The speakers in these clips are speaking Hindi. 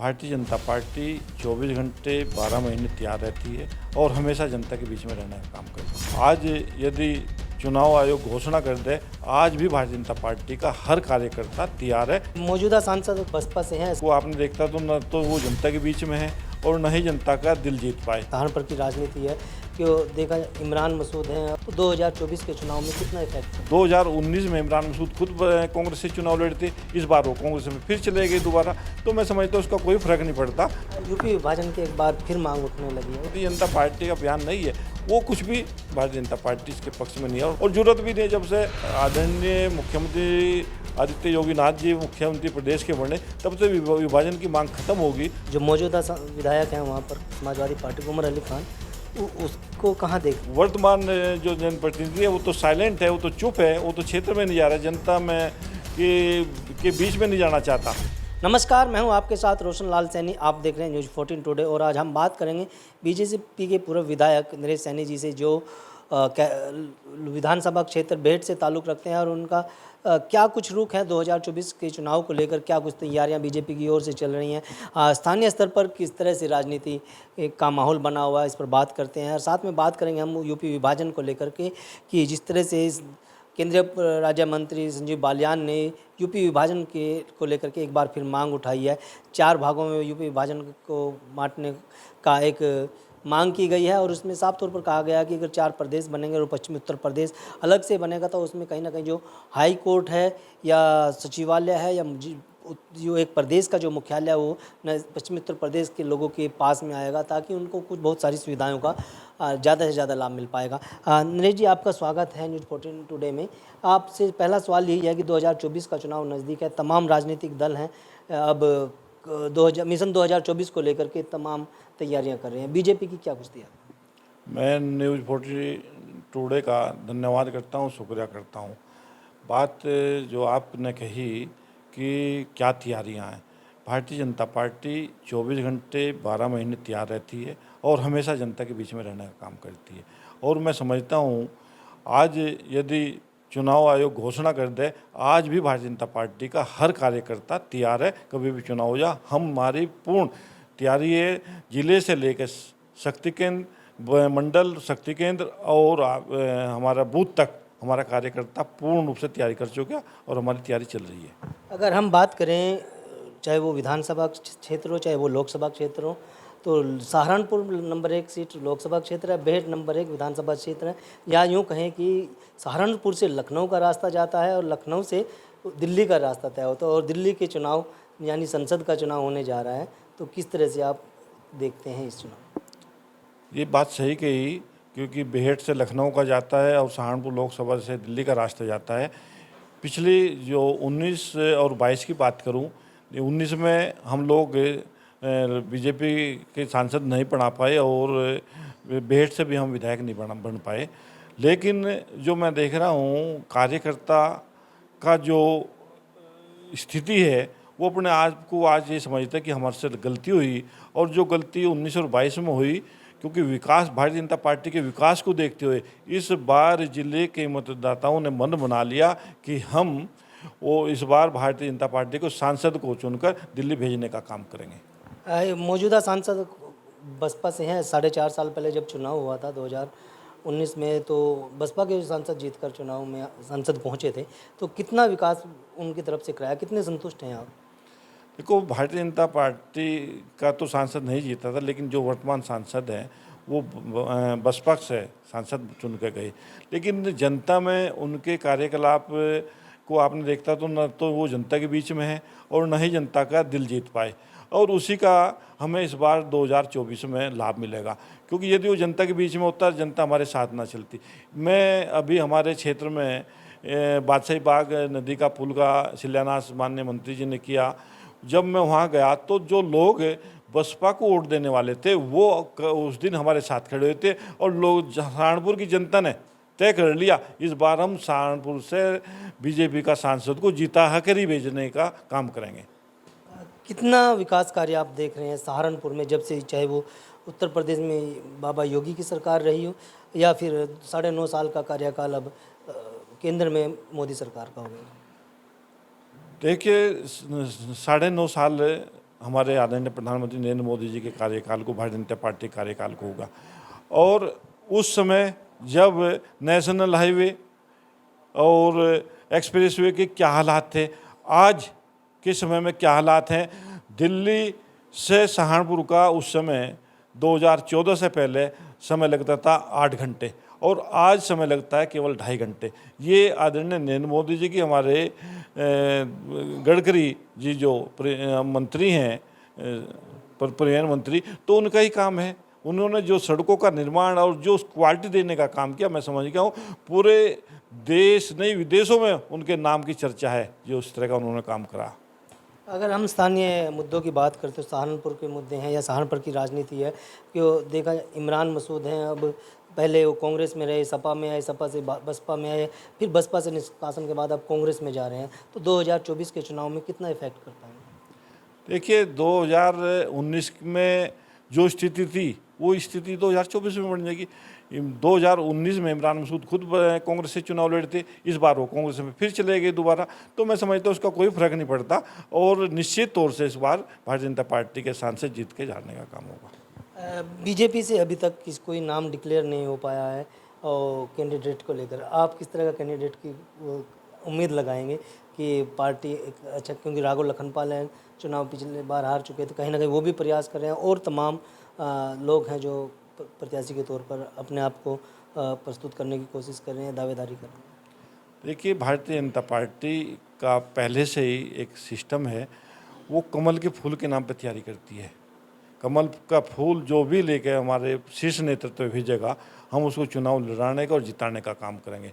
भारतीय जनता पार्टी 24 घंटे 12 महीने तैयार रहती है और हमेशा जनता के बीच में रहने का काम करती है। आज यदि चुनाव आयोग घोषणा कर दे, आज भी भारतीय जनता पार्टी का हर कार्यकर्ता तैयार है। मौजूदा सांसद बसपा से हैं। वो आपने देखता तो न तो वो जनता के बीच में है और न ही जनता का दिल जीत पाए। सहारनपुर की राजनीति है कि वो देखा इमरान मसूद हैं, 2024 के चुनाव में कितना इफेक्ट है? 2019 में इमरान मसूद खुद कांग्रेस से चुनाव लड़ते, इस बार वो कांग्रेस में फिर चले गए दोबारा, तो मैं समझता हूँ उसका कोई फर्क नहीं पड़ता। यूपी विभाजन के एक बार फिर मांग उठने लगी है। भारतीय जनता पार्टी का बयान नहीं है, वो कुछ भी भारतीय जनता पार्टी इसके पक्ष में नहीं है और जरूरत भी नहीं। जब से आदरणीय मुख्यमंत्री आदित्य योगीनाथ जी मुख्यमंत्री प्रदेश के बने, तब से विभाजन की मांग खत्म होगी। जो मौजूदा विधायक हैं वहाँ पर समाजवादी पार्टी उमर अली खान, उसको कहाँ देख? वर्तमान जो जनप्रतिनिधि है वो तो साइलेंट है, वो तो चुप है, वो तो क्षेत्र में नहीं जा रहा है, जनता में के बीच में नहीं जाना चाहता। नमस्कार, मैं हूं आपके साथ रोशन लाल सैनी। आप देख रहे हैं न्यूज़ 14 टुडे और आज हम बात करेंगे बीजेपी के पूर्व विधायक नरेश सैनी जी से, जो विधानसभा क्षेत्र बेहट से ताल्लुक़ रखते हैं और उनका क्या कुछ रुख है 2024 के चुनाव को लेकर, क्या कुछ तैयारियां बीजेपी की ओर से चल रही हैं, स्थानीय स्तर पर किस तरह से राजनीति का माहौल बना हुआ है, इस पर बात करते हैं। और साथ में बात करेंगे हम यूपी विभाजन को लेकर के कि जिस तरह से केंद्रीय राज्य मंत्री संजीव बालियान ने यूपी विभाजन को लेकर के एक बार फिर मांग उठाई है। 4 भागों में यूपी विभाजन को बांटने का एक मांग की गई है और उसमें साफ तौर पर कहा गया कि अगर 4 प्रदेश बनेंगे और पश्चिमी उत्तर प्रदेश अलग से बनेगा तो उसमें कहीं ना कहीं जो हाई कोर्ट है या सचिवालय है या जो एक प्रदेश का जो मुख्यालय है वो पश्चिमी उत्तर प्रदेश के लोगों के पास में आएगा, ताकि उनको कुछ बहुत सारी सुविधाओं का ज़्यादा से ज़्यादा लाभ मिल पाएगा। नरेश जी, आपका स्वागत है न्यूज़ 14 टुडे में। आपसे पहला सवाल यही है कि 2024 का चुनाव नज़दीक है, तमाम राजनीतिक दल हैं अब मिशन 2024 को लेकर के तमाम तैयारियां कर रहे हैं। बीजेपी की क्या कुछ तैयारी? मैं न्यूज़ 14 टुडे का धन्यवाद करता हूँ, शुक्रिया करता हूँ। बात जो आपने कही कि क्या तैयारियां हैं, भारतीय जनता पार्टी 24 घंटे 12 महीने तैयार रहती है और हमेशा जनता के बीच में रहने का काम करती है। और मैं समझता हूँ आज यदि चुनाव आयोग घोषणा कर दे, आज भी भारतीय जनता पार्टी का हर कार्यकर्ता तैयार है। कभी भी चुनाव हो जा, हमारी पूर्ण तैयारी है। जिले से लेकर शक्ति केंद्र, मंडल शक्ति केंद्र और हमारा बूथ तक हमारा कार्यकर्ता पूर्ण रूप से तैयारी कर चुका और हमारी तैयारी चल रही है। अगर हम बात करें, चाहे वो विधानसभा क्षेत्र हो चाहे वो लोकसभा क्षेत्र हो, तो सहारनपुर नंबर 1 सीट लोकसभा क्षेत्र है, बेहट नंबर 1 विधानसभा क्षेत्र है, या यूँ कहें कि सहारनपुर से लखनऊ का रास्ता जाता है और लखनऊ से दिल्ली का रास्ता तय होता है और दिल्ली के चुनाव यानी संसद का चुनाव होने जा रहा है। तो किस तरह से आप देखते हैं इस चुनाव? ये बात सही कही, क्योंकि बेहट से लखनऊ का जाता है और सहारनपुर लोकसभा से दिल्ली का रास्ता जाता है। पिछली जो 19 और 22 की बात करूं, 19 में हम लोग बीजेपी के सांसद नहीं बना पाए और बेहट से भी हम विधायक नहीं बन पाए। लेकिन जो मैं देख रहा हूं, कार्यकर्ता का जो स्थिति है वो अपने आप को आज ये समझता है कि हमारे से गलती हुई, और जो गलती 19 और 22 में हुई, क्योंकि विकास, भारतीय जनता पार्टी के विकास को देखते हुए इस बार जिले के मतदाताओं ने मन बना लिया कि हम इस बार भारतीय जनता पार्टी को सांसद को चुनकर दिल्ली भेजने का काम करेंगे। मौजूदा सांसद बसपा से हैं। 4.5 साल पहले जब चुनाव हुआ था 2019 में, तो बसपा के सांसद जीतकर चुनाव में संसद पहुंचे थे, तो कितना विकास उनकी तरफ से कराया, कितने संतुष्ट हैं आप? देखो, भारतीय जनता पार्टी का तो सांसद नहीं जीता था, लेकिन जो वर्तमान सांसद हैं वो बसपा से सांसद चुन के गए। लेकिन जनता में उनके कार्यकलाप को आपने देखता तो न तो वो जनता के बीच में है और न ही जनता का दिल जीत पाए, और उसी का हमें इस बार 2024 में लाभ मिलेगा। क्योंकि यदि वो जनता के बीच में होता, जनता हमारे साथ ना चलती। मैं अभी हमारे क्षेत्र में बादशाही बाग नदी का पुल का शिलान्यास माननीय मंत्री जी ने किया। जब मैं वहाँ गया तो जो लोग बसपा को वोट देने वाले थे वो उस दिन हमारे साथ खड़े हुए थे, और लोग सहारनपुर की जनता ने तय कर लिया इस बार हम सहारनपुर से बीजेपी का सांसद को जीता कर ही भेजने का काम करेंगे। कितना विकास कार्य आप देख रहे हैं सहारनपुर में, जब से, चाहे वो उत्तर प्रदेश में बाबा योगी की सरकार रही हो या फिर 9.5 साल का कार्यकाल अब केंद्र में मोदी सरकार का हो गया? देखिए, 9.5 साल हमारे आदरणीय प्रधानमंत्री नरेंद्र मोदी जी के कार्यकाल को, भारतीय जनता पार्टी के कार्यकाल को होगा। और उस समय जब नेशनल हाईवे और एक्सप्रेसवे के क्या हालात थे, आज के समय में क्या हालात हैं। दिल्ली से सहारनपुर का उस समय 2014 से पहले समय लगता था 8 घंटे और आज समय लगता है केवल 2.5 घंटे। ये आदरणीय नरेंद्र मोदी जी की, हमारे गडकरी जी जो मंत्री हैं, परिवहन मंत्री, तो उनका ही काम है। उन्होंने जो सड़कों का निर्माण और जो क्वालिटी देने का काम किया, मैं समझ गया हूँ पूरे देश नहीं विदेशों में उनके नाम की चर्चा है, जो इस तरह का उन्होंने काम करा। अगर हम स्थानीय मुद्दों की बात करते तो सहारनपुर के मुद्दे हैं या सहारनपुर की राजनीति है कि वो देखा इमरान मसूद हैं, अब पहले वो कांग्रेस में रहे, सपा में आए, सपा से बसपा में आए, फिर बसपा से निष्कासन के बाद अब कांग्रेस में जा रहे हैं, तो 2024 के चुनाव में कितना इफेक्ट कर पाएंगे? देखिए 2019 में जो स्थिति थी वो स्थिति 2024 में बन जाएगी। 2019 में इमरान मसूद खुद कांग्रेस से चुनाव लड़े थे, इस बार वो कांग्रेस में फिर चले गए दोबारा, तो मैं समझता हूँ उसका कोई फर्क नहीं पड़ता और निश्चित तौर से इस बार भारतीय जनता पार्टी के सांसद जीत के जाने का काम होगा। बीजेपी से अभी तक कोई नाम डिक्लेयर नहीं हो पाया है और कैंडिडेट को लेकर आप किस तरह का कैंडिडेट की उम्मीद लगाएंगे कि पार्टी अच्छा, क्योंकि राघव लखनपाल हैं, चुनाव पिछले बार हार चुके थे, कहीं ना कहीं वो भी प्रयास कर रहे हैं और तमाम लोग हैं जो प्रत्याशी के तौर पर अपने आप को प्रस्तुत करने की कोशिश कर रहे हैं, दावेदारी कर रहे हैं। देखिए भारतीय जनता पार्टी का पहले से ही एक सिस्टम है, वो कमल के फूल के नाम पर तैयारी करती है। कमल का फूल जो भी लेके हमारे शीर्ष नेतृत्व भेजेगा, हम उसको चुनाव लड़ाने का और जिताने का काम करेंगे।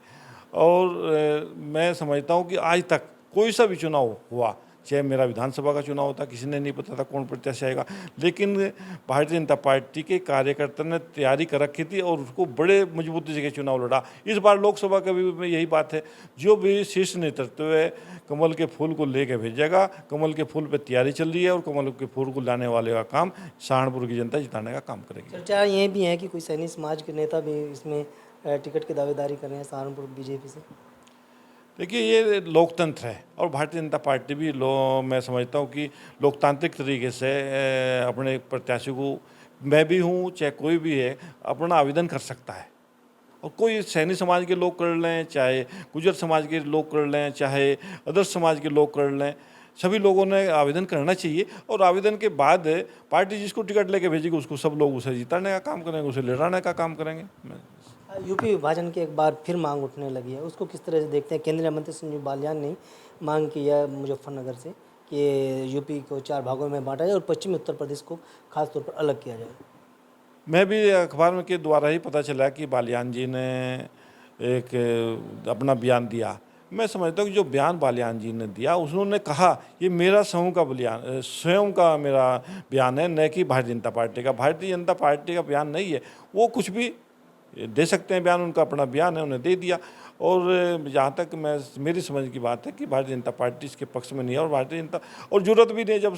और मैं समझता हूँ कि आज तक कोई सा भी चुनाव हुआ, चाहे मेरा विधानसभा का चुनाव था, किसी ने नहीं पता था कौन प्रत्याशी आएगा, लेकिन भारतीय जनता पार्टी के कार्यकर्ता ने तैयारी कर रखी थी और उसको बड़े मजबूती से चुनाव लड़ा। इस बार लोकसभा का भी यही बात है, जो भी शीर्ष नेतृत्व है कमल के फूल को लेकर भेजेगा, कमल के फूल पर तैयारी चल रही है और कमल के फूल को लाने वाले का काम सहारनपुर की जनता जिताने का काम करेगी। चर्चा ये भी है कि कोई सैनी समाज के नेता भी इसमें टिकट की दावेदारी कर रहे हैं सहारनपुर बीजेपी से। देखिए ये लोकतंत्र है और भारतीय जनता पार्टी भी मैं समझता हूँ कि लोकतांत्रिक तरीके से अपने प्रत्याशी को, मैं भी हूँ चाहे कोई भी है, अपना आवेदन कर सकता है। और कोई सैनी समाज के लोग कर लें, चाहे गुजर समाज के लोग कर लें, चाहे अदर समाज के लोग कर लें, सभी लोगों ने आवेदन करना चाहिए और आवेदन के बाद पार्टी जिसको टिकट लेके भेजेगी उसको सब लोग उसे जिताने का काम करेंगे, उसे लड़ाने का काम करेंगे। यूपी विभाजन की एक बार फिर मांग उठने लगी है, उसको किस तरह से देखते हैं? केंद्रीय मंत्री संजीव बालियान ने मांग की है मुजफ्फरनगर से कि यूपी को 4 भागों में बांटा जाए और पश्चिमी उत्तर प्रदेश को खास तौर पर अलग किया जाए। मैं भी अखबार के द्वारा ही पता चला कि बालियान जी ने एक अपना बयान दिया। मैं समझता हूँ कि जो बयान बालियान जी ने दिया, उन्होंने कहा ये मेरा स्वयं का मेरा बयान है, न कि भारतीय जनता पार्टी का। भारतीय जनता पार्टी का बयान नहीं है, वो कुछ भी दे सकते हैं बयान, उनका अपना बयान है, उन्हें दे दिया। और जहाँ तक मेरी समझ की बात है कि भारतीय जनता पार्टी इसके पक्ष में नहीं है और भारतीय जनता और जरूरत भी नहीं, जब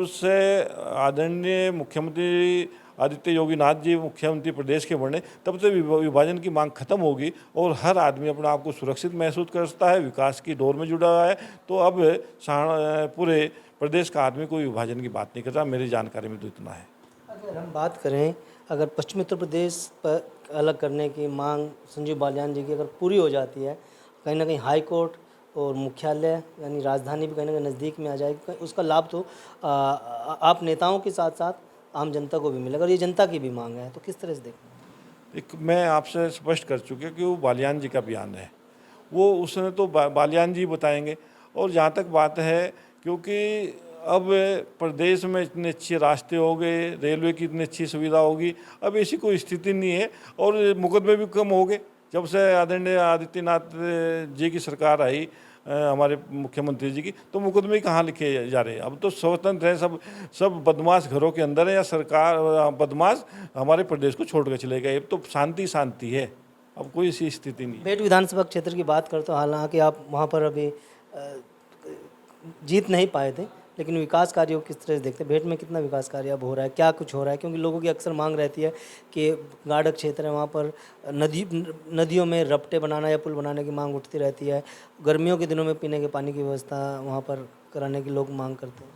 से आदरणीय मुख्यमंत्री आदित्य योगीनाथ जी मुख्यमंत्री प्रदेश के बने, तब से विभाजन की मांग खत्म होगी और हर आदमी अपने आप को सुरक्षित महसूस करता है, विकास की दौर में जुड़ा हुआ है। तो अब पूरे प्रदेश का आदमी कोई विभाजन की बात नहीं कर रहा, मेरी जानकारी में तो इतना है। अगर हम बात करें, अगर पश्चिमी उत्तर प्रदेश पर अलग करने की मांग संजीव बालियान जी की अगर पूरी हो जाती है, कहीं ना कहीं हाई कोर्ट और मुख्यालय यानी राजधानी भी कहीं ना कहीं नज़दीक में आ जाएगी, उसका लाभ तो आप नेताओं के साथ साथ आम जनता को भी मिलेगा और ये जनता की भी मांग है, तो किस तरह से देखें? मैं आपसे स्पष्ट कर चुके कि वो बालियान जी का बयान है, वो उसने तो बालियान जी बताएंगे। और जहाँ तक बात है, क्योंकि अब प्रदेश में इतने अच्छे रास्ते हो गए, रेलवे की इतनी अच्छी सुविधा होगी, अब ऐसी कोई स्थिति नहीं है और मुकदमे भी कम हो गए। जब से आदरणीय आदित्यनाथ जी की सरकार आई, हमारे मुख्यमंत्री जी की, तो मुकदमे कहाँ लिखे जा रहे हैं? अब तो स्वतंत्र हैं, सब बदमाश घरों के अंदर है, या सरकार बदमाश हमारे प्रदेश को छोड़ कर चले गए। अब तो शांति है, अब कोई ऐसी स्थिति नहीं है। बेट विधानसभा क्षेत्र की बात करते हो, हालांकि आप वहाँ पर अभी जीत नहीं पाए थे, लेकिन विकास कार्यों को किस तरह से देखते हैं? भेंट में कितना विकास कार्य अब हो रहा है, क्या कुछ हो रहा है? क्योंकि लोगों की अक्सर मांग रहती है कि गाड़क क्षेत्र है, वहाँ पर नदियों में रपटे बनाना या पुल बनाने की मांग उठती रहती है। गर्मियों के दिनों में पीने के पानी की व्यवस्था वहाँ पर कराने की लोग मांग करते हैं।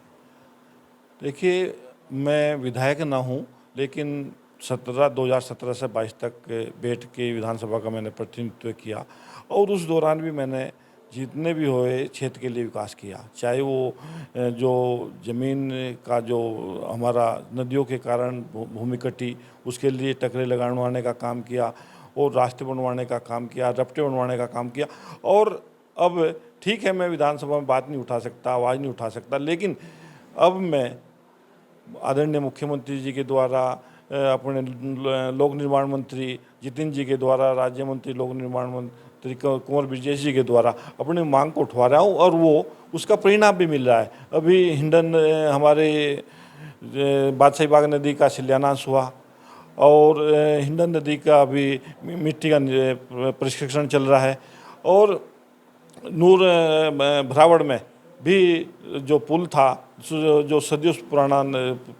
देखिए, मैं विधायक ना हूँ, लेकिन 2017 से 22 तक बैठ के विधानसभा का मैंने प्रतिनिधित्व किया और उस दौरान भी मैंने जितने भी हुए क्षेत्र के लिए विकास किया। चाहे वो जो ज़मीन का जो हमारा नदियों के कारण भूमि कटी, उसके लिए टकरे लगवाने का काम किया और रास्ते बनवाने का काम किया, रपटे बनवाने का काम किया। और अब ठीक है, मैं विधानसभा में बात नहीं उठा सकता, आवाज़ नहीं उठा सकता, लेकिन अब मैं आदरणीय मुख्यमंत्री जी के द्वारा अपने लोक निर्माण मंत्री जितिन जी के द्वारा, राज्य मंत्री लोक निर्माण मंत्री कुंवर ब्रजेश जी के द्वारा अपनी मांग को उठवा रहा हूँ और वो उसका परिणाम भी मिल रहा है। अभी हिंडन हमारे बादशाही बाग नदी का शिलान्यास हुआ और हिंडन नदी का अभी मिट्टी का प्रशिक्षण चल रहा है और नूर भरावड़ में भी जो पुल था, जो सदियों पुराना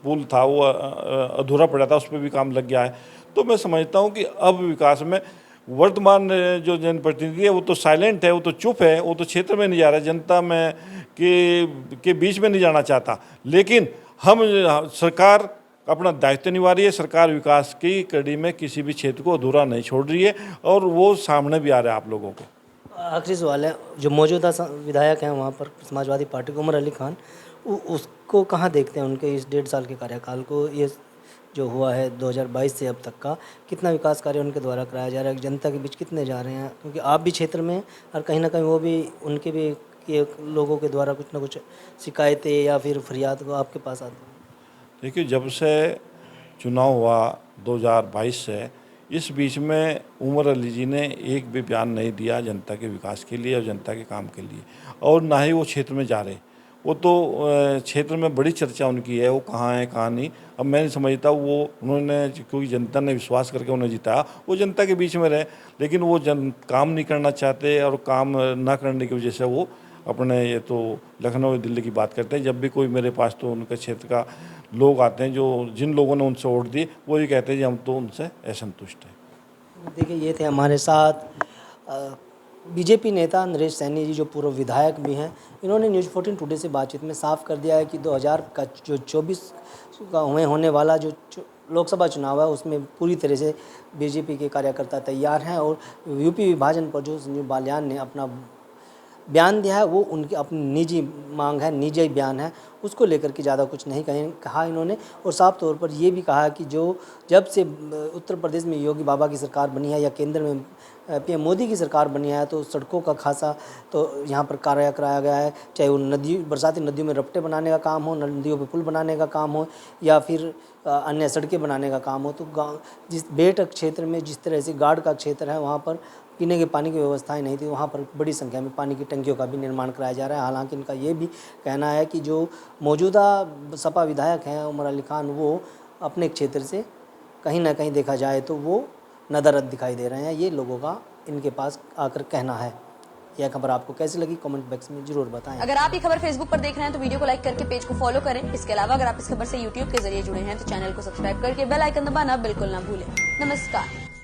पुल था, वो अधूरा पड़ा था, उस पर भी काम लग गया है। तो मैं समझता हूँ कि अब विकास में वर्तमान जो जनप्रतिनिधि है वो तो साइलेंट है, वो तो चुप है, वो तो क्षेत्र में नहीं जा रहा है, जनता में के बीच में नहीं जाना चाहता। लेकिन हम सरकार अपना दायित्व निभा रही है, सरकार विकास की कड़ी में किसी भी क्षेत्र को अधूरा नहीं छोड़ रही है और वो सामने भी आ रहा है आप लोगों को। आखिरी सवाल है, जो मौजूदा विधायक हैं वहाँ पर समाजवादी पार्टी के उमर अली खान, उसको कहाँ देखते हैं उनके इस 1.5 साल के कार्यकाल को? ये जो हुआ है 2022 से अब तक का, कितना विकास कार्य उनके द्वारा कराया जा रहा है, जनता के बीच कितने जा रहे हैं? क्योंकि आप भी क्षेत्र में हैं और कहीं ना कहीं वो भी, उनके भी लोगों के द्वारा कुछ ना कुछ शिकायतें या फिर फरियाद को आपके पास आती हैं। देखिए, जब से चुनाव हुआ 2022 से, इस बीच में उमर अली जी ने एक भी बयान नहीं दिया जनता के विकास के लिए और जनता के काम के लिए, और ना ही वो क्षेत्र में जा रहे। वो तो क्षेत्र में बड़ी चर्चा उनकी है, वो कहाँ है कहाँ नहीं। अब मैं नहीं समझता वो, उन्होंने, क्योंकि जनता ने विश्वास करके उन्हें जिताया, वो जनता के बीच में रहे, लेकिन वो काम नहीं करना चाहते और काम ना करने की वजह से वो अपने, ये तो लखनऊ दिल्ली की बात करते हैं। जब भी कोई मेरे पास तो उनके क्षेत्र का लोग आते हैं, जो जिन लोगों ने उनसे वोट दी, वो ये कहते हैं कि हम तो उनसे असंतुष्ट हैं। देखिए, ये थे हमारे साथ बीजेपी नेता नरेश सैनी जी, जो पूर्व विधायक भी हैं। इन्होंने न्यूज़ 14 टुडे से बातचीत में साफ कर दिया है कि 2024 का होने वाला जो लोकसभा चुनाव है, उसमें पूरी तरह से बीजेपी के कार्यकर्ता तैयार हैं और यूपी विभाजन पर जो संजीव बालियान ने अपना बयान दिया है, वो उनकी अपनी निजी मांग है, निजी बयान है, उसको लेकर के ज़्यादा कुछ नहीं कहा इन्होंने। और साफ तौर पर ये भी कहा कि जो जब से उत्तर प्रदेश में योगी बाबा की सरकार बनी है या केंद्र में पीएम मोदी की सरकार बनी है, तो सड़कों का खासा तो यहाँ पर कार्य कराया गया है। चाहे वो बरसाती नदियों में रपटे बनाने का काम हो, नदियों पर पुल बनाने का काम हो, या फिर अन्य सड़कें बनाने का काम हो। तो गाँव, जिस बेट क्षेत्र में जिस तरह से गाड़ का क्षेत्र है, वहाँ पर पीने के पानी की व्यवस्थाएं नहीं थी, वहाँ पर बड़ी संख्या में पानी की टंकियों का भी निर्माण कराया जा रहा है। हालांकि इनका ये भी कहना है कि जो मौजूदा सपा विधायक हैं उमर अली खान, वो अपने क्षेत्र से कहीं ना कहीं देखा जाए तो वो नदारद दिखाई दे रहे हैं। ये लोगों का इनके पास आकर कहना है। यह खबर आपको कैसी लगी कमेंट बॉक्स में जरूर बताएं। अगर आप ये खबर फेसबुक पर देख रहे हैं तो वीडियो को लाइक करके पेज को फॉलो करें। इसके अलावा अगर आप इस खबर से यूट्यूब के जरिए जुड़े हैं तो चैनल को सब्सक्राइब करके बेल आइकन दबाना बिल्कुल ना भूलें। नमस्कार।